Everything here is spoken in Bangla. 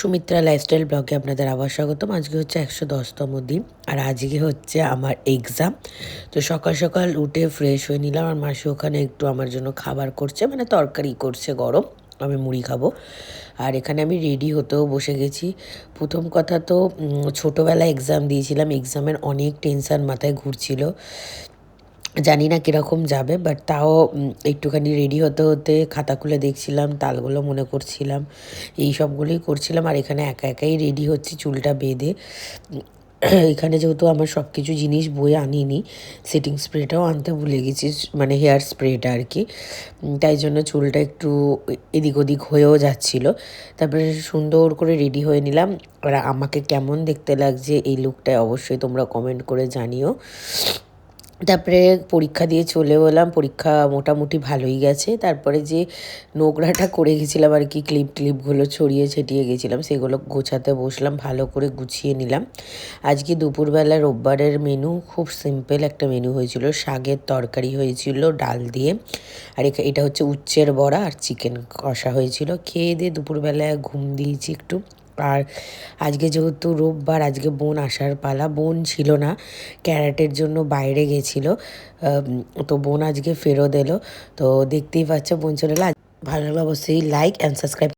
সুমিত্রা লাইফস্টাইল ব্লগে আপনাদের আবার স্বাগতম। আজকে হচ্ছে 110তম দিন আর আজকে হচ্ছে আমার এক্সাম। তো সকাল সকাল উঠে ফ্রেশ হয়ে নিলাম আর মাসি ওখানে একটু আমার জন্য খাবার করছে, মানে তরকারি করছে গরম, আমি মুড়ি খাবো। আর এখানে আমি রেডি হতেও বসে গেছি। প্রথম কথা তো ছোটোবেলায় এক্সাম দিয়েছিলাম, এক্সামের অনেক টেনশান মাথায় ঘুরছিল, জানি না কীরকম যাবে, বাট তাও একটুখানি রেডি হতে হতে খাতা খুলে দেখছিলাম, তালগুলো মনে করছিলাম, এই সবগুলোই করছিলাম। আর এখানে একা একাই রেডি হচ্ছি চুলটা বেঁধে। এখানে যেহেতু আমার সব কিছু জিনিস বয়ে আনিনি, সেটিং স্প্রেটাও আনতে ভুলে গেছি, মানে হেয়ার স্প্রেটা আর কি, তাই জন্য চুলটা একটু এদিক ওদিক হয়েও যাচ্ছিলো। তারপরে সুন্দর করে রেডি হয়ে নিলাম। আর আমাকে কেমন দেখতে লাগছে এই লুকটায় অবশ্যই তোমরা কমেন্ট করে জানিও। তারপরে পরীক্ষা দিয়ে চলে এলাম, পরীক্ষা মোটামুটি ভালোই গেছে। তারপরে যে নোংরাটা করে গেছিলাম আর কি, ক্লিপগুলো ছড়িয়ে ছিটিয়ে গেছিলাম, সেগুলো গোছাতে বসলাম, ভালো করে গুছিয়ে নিলাম। আজকে দুপুরবেলা রোববারের মেনু খুব সিম্পল একটা মেনু হয়েছিল, শাকের তরকারি হয়েছিল ডাল দিয়ে, আর এটা হচ্ছে উচ্ছের বড়া আর চিকেন কষা হয়েছিল। খেয়ে দিয়ে দুপুরবেলায় ঘুম দিয়েছি একটু। আর আজকে যেহেতু রোববার, আজকে বোন আসার পালা, বোন ছিল না, ক্যারাটের জন্য বাইরে গেছিলো, তো বোন আজকে ফেরত এলো। তো দেখতেই পাচ্ছ বোন চলে এলো। ভালো লাগলে অবশ্যই লাইক অ্যান্ড সাবস্ক্রাইব।